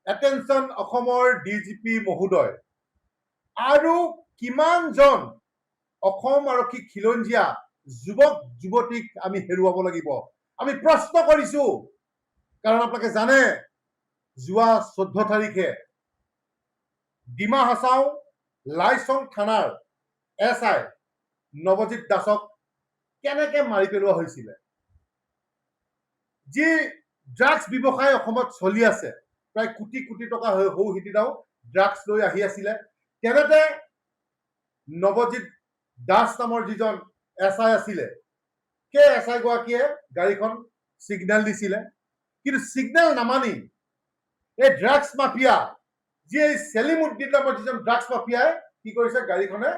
attention অসমৰ DGP মহোদয় আৰু কিমানজন অসম আৰক্ষী খিলঞ্জীয়া যুৱক যুৱতীক আমি হেৰুৱাব লাগিব আমি প্ৰশ্ন কৰিছো কাৰণ আপোনালোকে জানে যোৱা 14 তাৰিখে ডিমা হাছাও লাইচং থানাৰ এছআই নৱজিৎ দাসক কেনেকে মাৰি পেলোৱা হৈছিলে যি ড্ৰাগছ ব্যৱসায় অসমত চলি আছে প্ৰায় কোটি কোটি টকা সৌ সিদিনাও ড্ৰাগছ লৈ আহি আছিলে তেনেতে নৱজিৎ দাস নামৰ যিজন এছআই আছিলে সেই এছআই গৰাকীয়ে গাড়ীখন সিগনেল দিছিলে কিন্তু সিগনেল নামানি এই ড্ৰাগছ মাফিয়া যি সেলিমউদ্দিন নামৰ যিজন ড্ৰাগছ মাফিয়াই কি কৰিছে গাড়ীখনে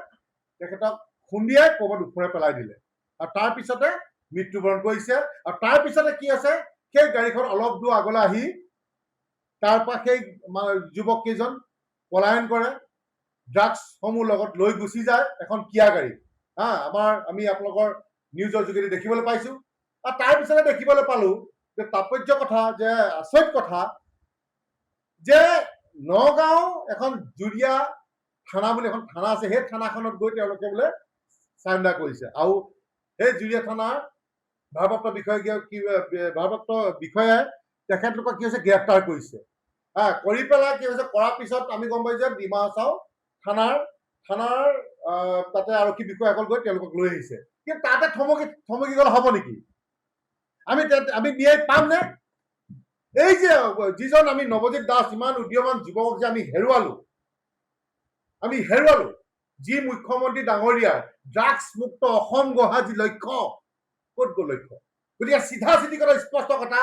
তেখেতক খুন্দিয়াই ক'ৰবাত উফৰাই পেলাই দিলে আৰু তাৰ পিছতে মৃত্যুবৰণ কৰিছে আৰু তাৰ পিছতে কি আছে সেই গাড়ীখন অলপ দূৰ আগলৈ আহি তাৰ পৰা সেই যুৱক কেইজন পলায়ন কৰে ড্ৰাগছ সমূহ লগত লৈ গুচি যায় এখন কিয়া গাড়ী আমি আপোনালোকৰ নিউজৰ যোগেদি দেখিবলৈ পাইছো আৰু তাৰ পিছতে দেখিবলৈ পালো যে তাৎপৰ্য কথা যে আচৰিত কথা যে নগাঁও এখন জুৰিয়া থানা বুলি এখন থানা আছে সেই থানাখনত গৈ তেওঁলোকে বোলে চাৰেণ্ডাৰ কৰিছে আৰু সেই জুৰিয়া থানাৰ ভাৰপ্ৰাপ্ত বিষয়াই তেখেতলোকক কি হৈছে গ্ৰেপ্তাৰ কৰিছে কৰি পেলাই কি হৈছে কৰাৰ পিছত আমি গম পাইছো যে ডিমা হাছাও থানাৰ তাতে আৰক্ষী বিষয়াসকল গৈ তেওঁলোকক লৈ আহিছে কিন্তু তাতে থমকি গ'লে হ'ব নেকি আমি ন্যায় পাম নে এই যে যিজন আমি নৱজিৎ দাস ইমান উদীয়মান যুৱকক যে আমি হেৰুৱালো যি মুখ্যমন্ত্ৰী ডাঙৰীয়াৰ ড্ৰাগছ মুক্ত অসম গঢ়া যি লক্ষ্য ক'ত গ'ল লক্ষ্য গতিকে চিধা চিধি কথা স্পষ্ট কথা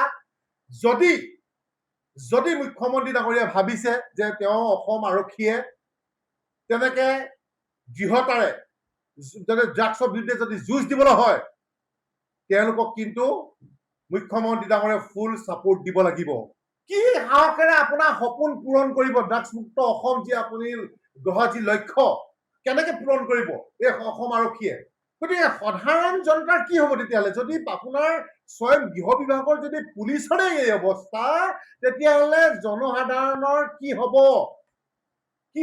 যদি মুখ্যমন্ত্ৰী ডাঙৰীয়াই ভাবিছে যে তেওঁ অসম আৰক্ষীয়ে তেনেকে দৃঢ়তাৰে ড্ৰাগছৰ বিৰুদ্ধে যদি যুঁজ দিবলৈ হয় তেওঁলোকক কিন্তু মুখ্যমন্ত্ৰী ডাঙৰীয়াই ফুল ছাপোৰ্ট দিব লাগিব কি সাহসেৰে আপোনাৰ সপোন পূৰণ কৰিব ড্ৰাগছ মুক্ত অসম যি আপুনি গঢ়া যি লক্ষ্য কেনেকে পূৰণ কৰিব এই অসম আৰক্ষীয়ে গতিকে সাধাৰণ জনতাৰ কি হ'ব তেতিয়াহ'লে যদি আপোনাৰ স্বয়ং গৃহ বিভাগৰ যদি পুলিচৰে এই অৱস্থা তেতিয়াহ'লে জনসাধাৰণৰ কি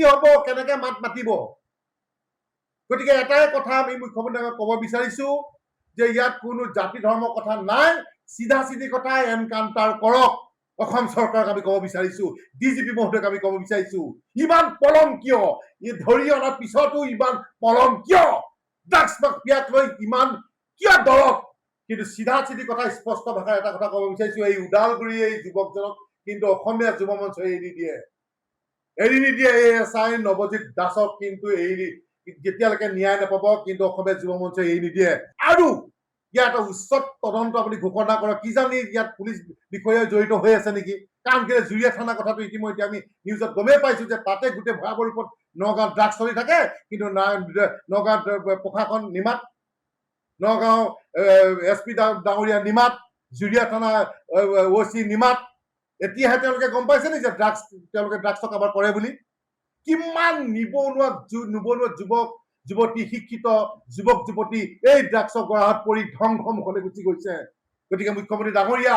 হ'ব কেনেকে মাত মাতিব গতিকে এটাই কথা আমি মুখ্যমন্ত্ৰীক ক'ব বিচাৰিছো যে ইয়াত কোনো জাতি ধৰ্মৰ কথা নাই চিধা চিধি কথা এনকাউণ্টাৰ কৰক অসম চৰকাৰক আমি ক'ব বিচাৰিছো ডিজিপি মহোদয়ক আমি ক'ব বিচাৰিছো ইমান পলম কিয় ধৰি অনাৰ পিছতো ইমান পলম কিয় ড্ৰাগছ মাফিয়াক লৈ ইমান কিয় দৰৱ কিন্তু চিধা চিধি কথা স্পষ্ট ভাষাৰ এটা কথা ক'ব বিচাৰিছো এই ওদালগুৰি এই যুৱকজনক কিন্তু অসমীয়া যুৱ মঞ্চই এৰি নিদিয়ে এই এছআই নৱজিৎ দাসক কিন্তু যেতিয়ালৈকে ন্যায় নাপাব কিন্তু অসমীয়া যুৱ মঞ্চই এৰি নিদিয়ে আৰু ইয়াত উচ্চত তদন্ত আপুনি ঘোষণা কৰক কিজানি ইয়াত পুলিচ বিষয়া জড়িত হৈ আছে নেকি কাৰণ কেলে জুৰিয়া থানা কথাটো ইতিমধ্যে আমি নিউজত গমেই পাইছো যে তাতে গোটেই ভয়াৱহ ৰূপত নগাঁৱত ড্ৰাগছ চলি থাকে কিন্তু নগাঁৱত প্ৰশাসন নিমাত নগাঁও এছপি ডাঙৰীয়া নিমাত জুৰিয়া থানা OC নিমাত এতিয়াহে তেওঁলোকে গম পাইছে নি যে তেওঁলোকে ড্ৰাগছ কাৰবাৰ কৰে বুলি কিমান নিবনুৱা যুৱক যুৱতী শিক্ষিত যুৱক যুৱতী এই ড্ৰাগছৰ গৰাহত পৰি ধ্বংস মুখলৈ গুচি গৈছে গতিকে মুখ্যমন্ত্ৰী ডাঙৰীয়া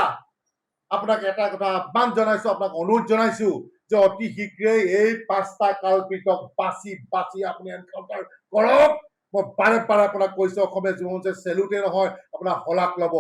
আপোনাক এটা কথা আহ্বান জনাইছো আপোনাক অনুৰোধ জনাইছো যে অতি শীঘ্ৰেই এই 5টা কালপিতক বাছি আপুনি এনকাউণ্টাৰ কৰক মই বাৰে বাৰে আপোনাক কৈছো অসমীয়া যুৱ মঞ্চে চেলুটে নহয় আপোনাৰ শলাগ ল'ব